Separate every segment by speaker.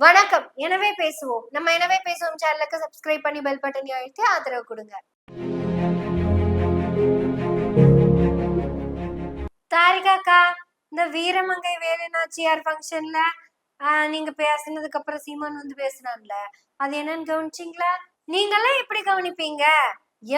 Speaker 1: வணக்கம். எனவே பேசுவோம். நம்ம எனவே பேசுவோம் சேனலுக்கு சப்ஸ்கிரைப் பண்ணி பெல் பட்டனை அழுத்தி ஆதரவு கொடுங்க. தாரிகாக்கா, இந்த வீரமங்கை வேலுநாச்சியார் ஃபங்க்ஷன்ல நீங்க பேசினதுக்கு அப்புறம் சீமான் வந்து பேசினான்ல, அது என்னன்னு கவனிச்சிங்களா? நீங்கெல்லாம் எப்படி கவனிப்பீங்க?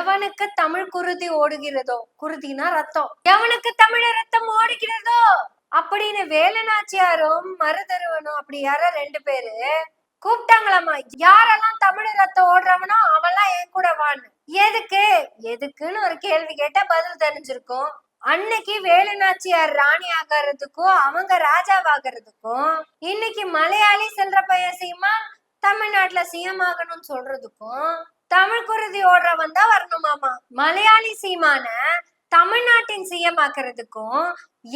Speaker 1: எவனுக்கு தமிழ் குருதி ஓடுகிறதோ, குருதினா ரத்தம், எவனுக்கு தமிழ் ரத்தம் ஓடுகிறதோ அப்படின்னு வேலுநாச்சியாரும் மருதருவனும் அப்படி யாரோ 2 பேரு கூப்பிட்டாங்களாமா. யாரெல்லாம் தமிழ் ரத்தம் ஓடுறவனோ அவெல்லாம் என் கூட வான்னு. எதுக்குன்னு ஒரு கேள்வி கேட்டா பதில் தெரிஞ்சிருக்கும். அன்னைக்கு வேலுநாச்சியார் ராணி ஆகிறதுக்கும் அவங்க ராஜாவாகிறதுக்கும், இன்னைக்கு மலையாளி செல்ற பையன் சீமான் தமிழ்நாட்டுல சிஎம் ஆகணும்னு சொல்றதுக்கும் தமிழ் குருதி ஓடுறவன் தான் வரணுமாமா. மலையாளி சீமான தமிழ்நாட்டின் சிஎம் ஆக்குறதுக்கும்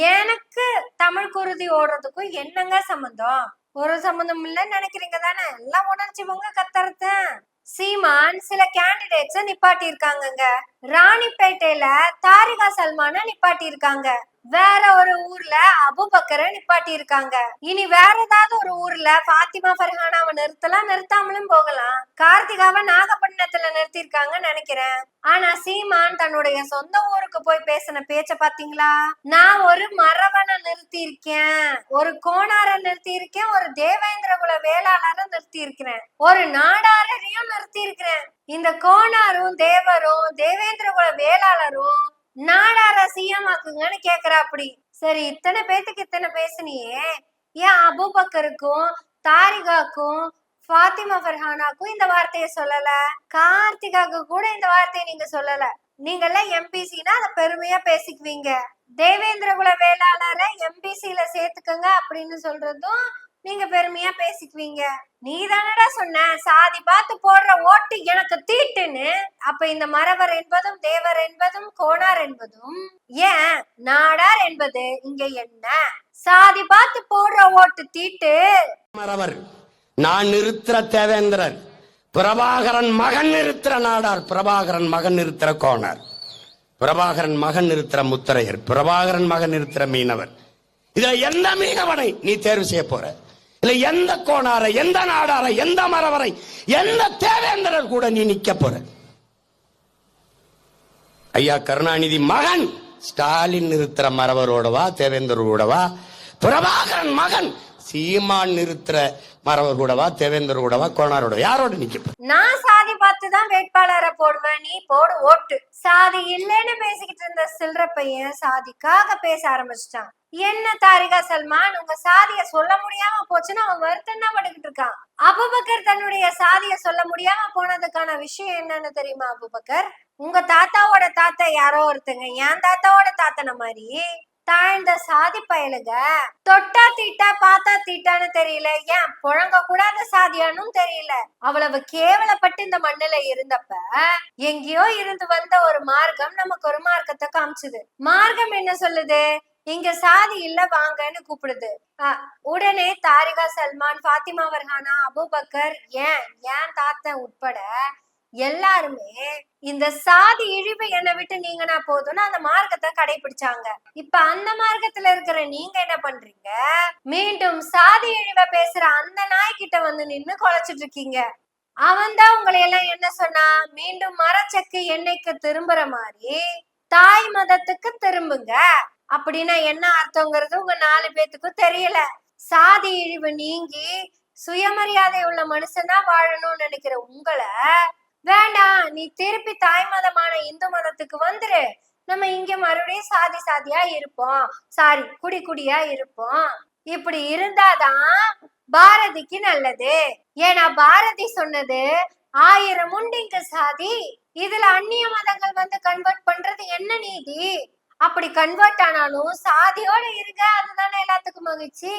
Speaker 1: எனக்கு தமிழ் குருதி ஓடுறதுக்கும் என்னங்க சம்பந்தம்? ஒரு சம்பந்தம் இல்லைன்னு நினைக்கிறீங்க தானே? எல்லாம் உணர்ச்சி பொங்க கத்துறது. சீமான் சில கேண்டிடேட்ஸ நிப்பாட்டி இருக்காங்க. ராணிப்பேட்டையில தாரிகா சல்மான நிப்பாட்டி இருக்காங்க. வேற ஒரு ஊர்ல அபுபக்கரை நிப்பாட்டி இருக்காங்க. இனி வேற ஏதாவது ஒரு ஊர்ல ஃபாத்திமா ஃபர்ஹானாவை நிறுத்தலாம், நிறுத்தாமலும் போகலாம். கார்த்திகாவை நாகப்பட்டினத்துல நிறுத்திருக்காங்கன்னு நினைக்கிறேன். ஆனா சீமான் தன்னுடைய சொந்த ஊருக்கு போய் பேசின பேச்ச பாத்தீங்களா? நான் ஒரு மரவனை நிறுத்தி இருக்கேன், ஒரு கோணார நிறுத்தி இருக்கேன், ஒரு தேவேந்திர குல வேளாளரை நிறுத்தி இருக்கிறேன், ஒரு நாடாரையும் நிறுத்தி இருக்கிறேன். இந்த கோணாரும் தேவரும் தேவேந்திர குல வேளாளரும் நாடார சிஎம் ஆக்குங்கன்னு கேக்குறா. அப்படி சரி, இத்தனை பேத்துக்கு இத்தனை பேசுனியே, ஏன் அபுபக்கருக்கும் தாரிகாக்கும் ஃபாத்திமா ஃபர்ஹானாக்கும் இந்த வார்த்தையை சொல்லல? கார்த்திகாக்கு கூட இந்த வார்த்தையை நீங்க சொல்லல. நீங்கெல்லாம் எம்பிசினா அதை பெருமையா பேசிக்குவீங்க. தேவேந்திர குல வேளாளரை எம்பிசில சேர்த்துக்கங்க அப்படின்னு சொல்றதும் நீங்க பெருமையா பேசிக்குவீங்க. நீ தானடா சொன்ன சாதி பார்த்து போடுற ஓட்டு எனக்கு தீட்டுன்னு. அப்ப இந்த மறவர் என்பதும் தேவர் என்பதும் கோணார் என்பதும் ஏன் நாடார் என்பது இங்க என்ன? சாதி பார்த்து போடுற ஓட்டு தீட்டு.
Speaker 2: மறவர் நான் நிறுத்துற தேவேந்திரர், பிரபாகரன் மகன் நிறுத்துற நாடார், பிரபாகரன் மகன் நிறுத்துற கோணார், பிரபாகரன் மகன் நிறுத்துற முத்தரையர், பிரபாகரன் மகன் நிறுத்துற மீனவர். இதுல எந்த மீனவனை நீ தேர்வு செய்ய போற? இல்ல எந்த கோணாரை, எந்த நாடாரை, எந்த மறவரை, எந்த தேவேந்திரர் கூட நீ நிக்க போற? ஐயா கருணாநிதி மகன் ஸ்டாலின் நிறுத்துற மறவரோடவா தேவேந்திரோடவா? பிரபாகரன் மகன் சீமான் நிறுத்துற மறவர் கூடவா தேவேந்திர கூடவா கோணாரோட யாரோட நிக்க? நான்
Speaker 1: சாதி பார்த்துதான் வேட்பாளரை போடுவேன், நீ போடு ஓட்டு. சாதி இல்லைன்னு பேசிக்கிட்டு இருந்த சில்ற பையன் சாதிக்காக பேச ஆரம்பிச்சிட்டான். என்ன தாரிகா சல்மான், உங்க சாதிய சொல்ல முடியாம போச்சுன்னு அவன் வருத்தம் தான் பட்டுக்கிட்டு இருக்கான். அபுபக்கர் தன்னுடைய சாதிய சொல்ல முடியாம போனதுக்கான விஷயம் என்னன்னு தெரியுமா? அபுபக்கர், உங்க தாத்தாவோட தாத்தா யாரோ ஒருத்தங்க என் தாத்தாவோட தாத்தன மாதிரி தாழ்ந்த சாதி பயலுக, தொட்டா தீட்டா பார்த்தா தீட்டான்னு தெரியல, ஏன் புழங்க கூடாத சாதியானும் தெரியல. அவ்வளவு கேவலப்பட்டு இந்த மண்ணுல இருந்தப்ப எங்கேயோ இருந்து வந்த ஒரு மார்க்கம் நமக்கு ஒரு மார்க்கத்தை காமிச்சுது. மார்க்கம் என்ன சொல்லுது? இங்க சாதி இல்ல வாங்கன்னு கூப்பிடுது. உடனே தாரிகா சல்மான், ஃபாத்திமா ஃபர்ஹானா, அபுபக்கர், ஏன் தாத்தன் உட்பட எல்லாருமே இந்த சாதி இழிவு என்னை விட்டு நீங்கன்னா போதும்னு அந்த மார்க்கத்தை கடைபிடிச்சாங்க. இப்ப அந்த மார்க்கத்துல இருக்கிற நீங்க என்ன பண்றீங்க? மீண்டும் சாதி இழிவை பேசுற அந்த நாய்கிட்ட வந்து நின்னு குலைச்சிட்டு இருக்கீங்க. அவன் தான் உங்களை எல்லாம் என்ன சொன்னா, மீண்டும் மரச்சக்கு எண்ணெய்க்கு திரும்புற மாதிரி தாய் மதத்துக்கு திரும்புங்க அப்படின்னா என்ன அர்த்தங்கிறது உங்க 4 பேத்துக்கும் தெரியல. சாதி இழிவு நீங்கி சுயமரியாதை உள்ள மனுஷனா வாழணும்னு நினைக்கிற உங்களை, வேண்டாம் நீ திருப்பி தாய் மதமான இந்து மதத்துக்கு வந்துரு, நம்ம இங்க மறுபடியும் சாதி சாதியா இருப்போம், சாரி குடி குடியா இருப்போம். இப்படி இருந்தாதான் பாரதிக்கு நல்லது. ஏன்னா பாரதி சொன்னது 1000 உண்டிங்க சாதி, இதுல அந்நிய மதங்கள் வந்து கன்வெர்ட் பண்றது என்ன நீதி? அப்படி கன்வெர்ட் ஆனாலும் சாதியோட இருங்க, அதுதானே எல்லாத்துக்கும் மகிழ்ச்சி.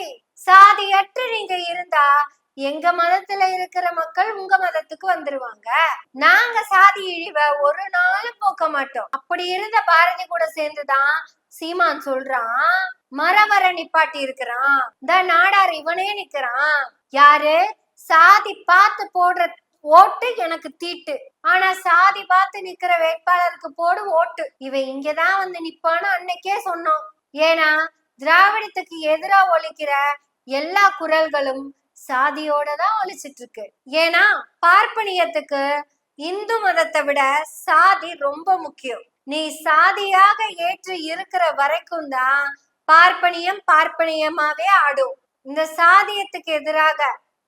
Speaker 1: சாதியற்று நீங்க இருந்தா எங்க மதத்துல இருக்கிற மக்கள் உங்க மதத்துக்கு வந்துருவாங்க. நாங்க சாதி இழிவை ஒரு நாளும் போக்க மாட்டோம். அப்படி இருந்த பாரதி கூட சேர்ந்துதான் சீமான் சொல்றான் மரவரை நிப்பாட்டி இருக்கிறான், இந்த நாடார் இவனே நிக்கிறான். யாரு? சாதி பார்த்து போடுற ஓட்டு எனக்கு தீட்டு, ஆனா சாதி பார்த்து நிக்கிற வேட்பாளருக்கு போடு ஓட்டு. இவன் இங்கதான் வந்து நிப்பான்னு அன்னைக்கே சொன்னோம். ஏன்னா திராவிடத்துக்கு எதிரா ஒழிக்கிற எல்லா குரல்களும் சாதியோட தான் ஒழிச்சிட்டு இருக்கு. ஏன்னா பார்ப்பனியத்துக்கு இந்து மதத்தை விட சாதி ரொம்ப முக்கியம். நீ சாதியாக ஏற்று இருக்கிற வரைக்கும் தான் பார்ப்பனியம் பார்ப்பனியமாவே ஆடும். இந்த சாதியத்துக்கு எதிராக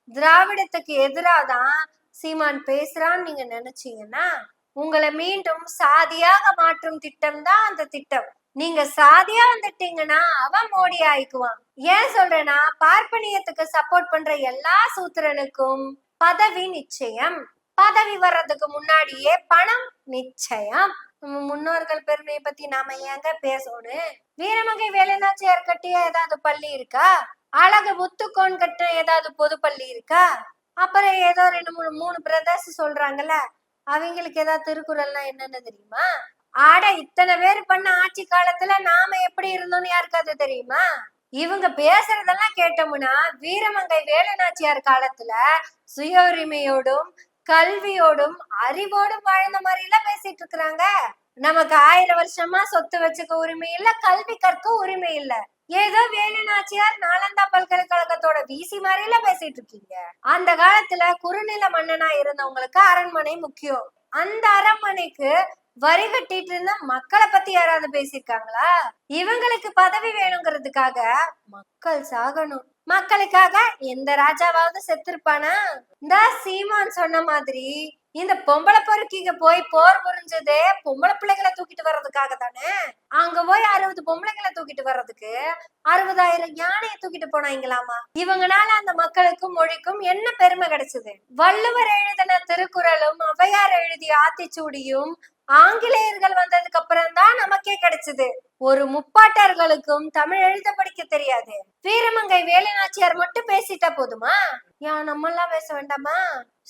Speaker 1: திராவிடத்துக்கு எதிராக தான் சீமான் பேசுறான்னு நீங்க நினைச்சீங்கன்னா உங்களை மீண்டும் சாதியாக மாற்றும் திட்டம் தான் அந்த திட்டம். நீங்க சாதியா வந்துட்டீங்கன்னா அவன் மோடி ஆயிக்குவான். ஏன் சொல்றேன்னா பார்ப்பனியத்துக்கு சப்போர்ட் பண்ற எல்லா சூத்திரனுக்கும் பதவி நிச்சயம். பதவி வர்றதுக்கு முன்னாடியே பணம் நிச்சயம். முன்னோர்கள் பெருமையை பத்தி நாம ஏங்க பேசணும்? வீரமங்கை வேலுநாச்சியார் கட்டிய ஏதாவது பள்ளி இருக்கா? அழகு முத்துக்கோன் கட்ட ஏதாவது பொது பள்ளி இருக்கா? அப்புறம் ஏதோ 2 3 பிரதர்ஸ் சொல்றாங்கல்ல, அவங்களுக்கு ஏதாவது திருக்குறள்லாம் என்னன்னு தெரியுமா? ஆட இத்தனை பேர் பண்ண ஆட்சி காலத்துல நாம எப்படி இருந்தோம்னு யாருக்காவது தெரியுமா? இவங்க பேசுறதெல்லாம் கேட்டோம்னா வீரமங்கை வேலுநாச்சியார் காலத்துல சுய உரிமையோடும் கல்வியோடும் அறிவோடும் வாழ்ந்த மாதிரி எல்லாம் பேசிட்டு இருக்கிறாங்க. நமக்கு 1000 வருஷமா சொத்து வச்சுக்க உரிமை இல்ல, கல்வி கற்க உரிமை இல்ல. ஏதோ வேலுநாச்சியார் நாலந்தா பல்கலைக்கழகத்தோட வீசி மாதிரி எல்லாம் பேசிட்டு இருக்கீங்க. அந்த காலத்துல குறுநில மன்னனா இருந்தவங்களுக்கு அரண்மனை முக்கியம். அந்த அரண்மனைக்கு வரி கட்டிட்டு இருந்த மக்களை பத்தி யாராவது பேசியிருக்காங்களா? இவங்களுக்கு பதவி வேணுங்கிறதுக்காக மக்கள் சாகணும். மக்களுக்காக எந்த ராஜாவாவது செத்துருப்பானா? இந்த சீமான் சொன்ன மாதிரி இந்த பொம்பளை பொறுக்கிங்க போய் போர் புரிஞ்சதே பொம்பளை பிள்ளைகளை தூக்கிட்டு வர்றதுக்காக தானே. அங்க போய் 60 பொம்பளைங்களை தூக்கிட்டு வர்றதுக்கு 60,000 யானையை தூக்கிட்டு போனாங்களாமா. இவங்கனால அந்த மக்களுக்கும் மொழிக்கும் என்ன பெருமை கிடைச்சது? வள்ளுவர் எழுதின திருக்குறளும் ஔவையார் எழுதிய ஆத்திச்சூடியும் ஆங்கிலேயர்கள் வந்ததுக்கு அப்புறம் தான் நமக்கே கிடைச்சது. ஒரு முப்பாட்டர்களுக்கும் தமிழ் எழுத படிக்க தெரியாது. வீரமங்கை வேலுநாச்சியார் மட்டும் பேசிட்டா போதுமா? நம்ம எல்லாம் பேச வேண்டாமா?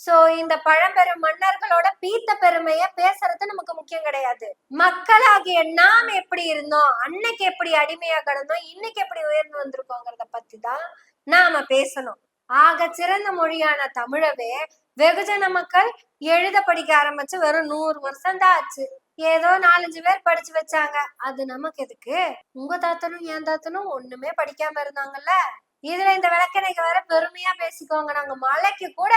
Speaker 1: சோ இந்த பழம்பெரும் மன்னர்களோட பீத்த பெருமைய பேசுறது நமக்கு முக்கியம் கிடையாது. மக்களாகிய நாம் எப்படி இருந்தோம், அன்னைக்கு எப்படி அடிமையா கிடந்தோம், இன்னைக்கு எப்படி உயர்ந்து வந்திருக்கோங்கிறத பத்தி தான் நாம பேசணும். ஆக சிறந்த மொழியான தமிழவே வெகுஜன மக்கள் எழுத படிக்க ஆரம்பிச்சு வெறும் 100 வருஷம் தான் ஆச்சு. ஏதோ 4-5 பேர் படிச்சு வச்சாங்க. அது நமக்கு எதுக்கு? உங்க தாத்தனும் என் தாத்தனும் ஒண்ணுமே படிக்காம இருந்தாங்கல்ல. இதுல இந்த விளக்கணைக்கு வேற பெருமையா பேசிக்கோங்க, நாங்க மலைக்கு கூட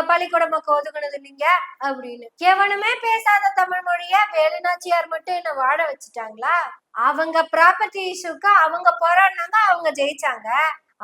Speaker 1: பள்ளிக்கூடமாக்க ஒதுக்குனது நீங்க அப்படின்னு. எவனுமே பேசாத தமிழ் மொழிய வேலுநாச்சியார் மட்டும் என்ன வாழ வச்சுட்டாங்களா? அவங்க ப்ராப்பர்ட்டி இஷ்யூக்கு அவங்க போராடினாங்க, அவங்க ஜெயிச்சாங்க.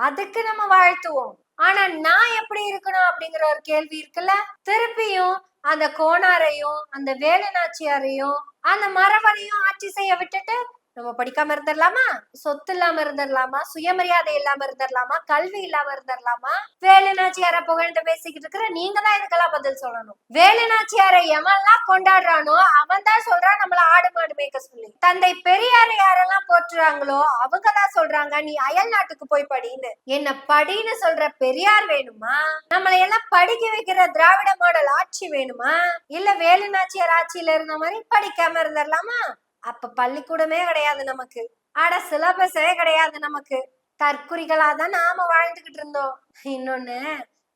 Speaker 1: அதுக்கு நம்ம வாழ்த்துவோம். ஆனா நான் எப்படி இருக்கணும் அப்படிங்கிற ஒரு கேள்வி இருக்குல்ல. திருப்பியும் அந்த கோனாரையும் அந்த வேலுநாச்சியாரையும் அந்த மரபனையும் ஆட்சி செய்ய விட்டுட்டு நம்ம படிக்காம இருந்துடலாமா? சொத்து இல்லாம இருந்துடலாமா? சுயமரியாதை இல்லாம இருந்துடலாமா? கல்வி இல்லாம இருந்துடலாமா? வேலுநாச்சியார புகழ்ந்து பேசிக்கிட்டு இருக்கிற நீங்க தான் இதுக்கெல்லாம் பதில் சொல்லணும். வேலுநாச்சியாரை எவன்லாம் கொண்டாடுறானோ அவன் தான் சொல்றான் நம்மள ஆடு மாடு மேய்க்க சொல்லி. தந்தை பெரியாரை யாரெல்லாம் போற்றுறாங்களோ அவங்கதான் சொல்றாங்க நீ அயல் நாட்டுக்கு போய் படின்னு. என்ன படின்னு சொல்ற பெரியார் வேணுமா? நம்மளை எல்லாம் படிக்க வைக்கிற திராவிட மாடல் ஆட்சி வேணுமா? இல்ல வேலுநாச்சியார் ஆட்சியில இருந்த மாதிரி படிக்காம இருந்துடலாமா? அப்ப பள்ளிக்கூடமே கிடையாது நமக்கு. ஆட சிலபஸே கிடையாது நமக்கு. தற்குறிகளாதான் நாம வாழ்ந்துகிட்டு இருந்தோம். இன்னொன்னு,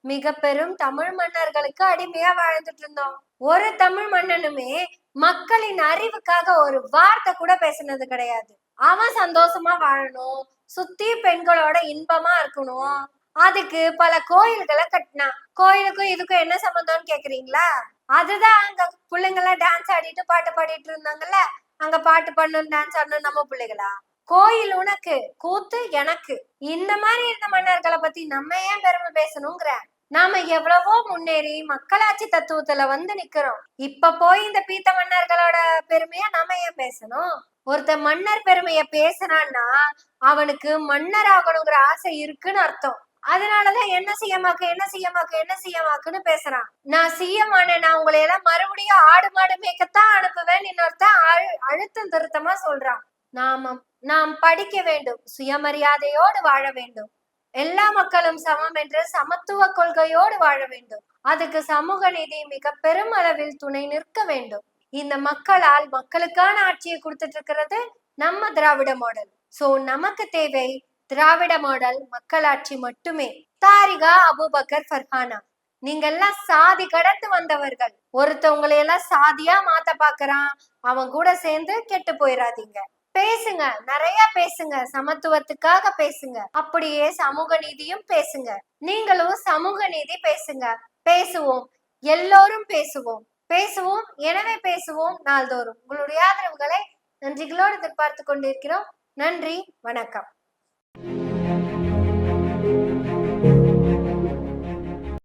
Speaker 1: மிக பெரும் தமிழ் மன்னர்களுக்கு அடிமையா வாழ்ந்துட்டு இருந்தோம். ஒரு தமிழ் மன்னனுமே மக்களின் அறிவுக்காக ஒரு வார்த்தை கூட பேசினது கிடையாது. அவன் சந்தோஷமா வாழணும், சுத்தி பெண்களோட இன்பமா இருக்கணும், அதுக்கு பல கோயில்களை கட்டினான். கோயிலுக்கும் இதுக்கும் என்ன சம்பந்தம்னு கேக்குறீங்களா? அதுதான் அங்க பிள்ளைங்கெல்லாம் டான்ஸ் ஆடிட்டு பாட்டு பாடிட்டு இருந்தாங்கல்ல, அங்க பாட்டு பண்ணணும் டான்ஸ் ஆடணும் நம்ம பிள்ளைகளா? கோயில் உனக்கு, கூத்து எனக்கு. இந்த மாதிரி இருந்த மன்னர்களை பத்தி நம்ம ஏன் பெருமை பேசணுங்கிற? நாம எவ்வளவோ முன்னேறி மக்களாட்சி தத்துவத்துல வந்து நிக்கிறோம். இப்ப போய் இந்த பீத்த மன்னர்களோட பெருமையா நாம ஏன் பேசணும்? ஒருத்த மன்னர் பெருமைய பேசுனான்னா அவனுக்கு மன்னர் ஆகணுங்கிற ஆசை இருக்குன்னு அர்த்தம். அதனாலதான் என்ன செய்யமாக்குன்னு பேசுறான். நான் சிஎம் ஆனேன், நான் உங்களை எல்லாம் மறுபடியும் ஆடு மாடு மேய்க்கத்தான் அனுப்புவேன் இன்னொருத்தான் அழுத்தம் திருத்தமா சொல்றான். நாம் படிக்க வேண்டும், சுயமரியாதையோடு வாழ வேண்டும், எல்லா மக்களும் சமம் என்று சமத்துவ கொள்கையோடு வாழ வேண்டும். அதுக்கு சமூக நீதி மிக பெரும் அளவில் துணை நிற்க வேண்டும். இந்த மக்களால் மக்களுக்கான ஆட்சியை கொடுத்துட்டு இருக்கிறது நம்ம திராவிட மாடல். சோ நமக்கு தேவை திராவிட மாடல் மக்களாட்சி மட்டுமே. தாரிகா அபுபக்கர் ஃபர்ஹானா, நீங்க எல்லாம் சாதி கடந்து வந்தவர்கள். ஒருத்தவங்களை எல்லாம் சாதியா மாத்த பாக்குறான், அவன் கூட சேர்ந்து கெட்டு போயிடாதீங்க. பேசுங்க, நிறைய பேசுங்க, சமத்துவத்துக்காக பேசுங்க, அப்படியே சமூக நீதியும் பேசுங்க. நீங்களும் சமூக நீதி பேசுங்க. பேசுவோம், எல்லோரும் பேசுவோம், பேசுவோம். எனவே பேசுவோம் நாள்தோறும். உங்களுடைய ஆதரவுகளை நன்றிகளோடு எதிர்பார்த்து கொண்டிருக்கிறோம். நன்றி, வணக்கம்.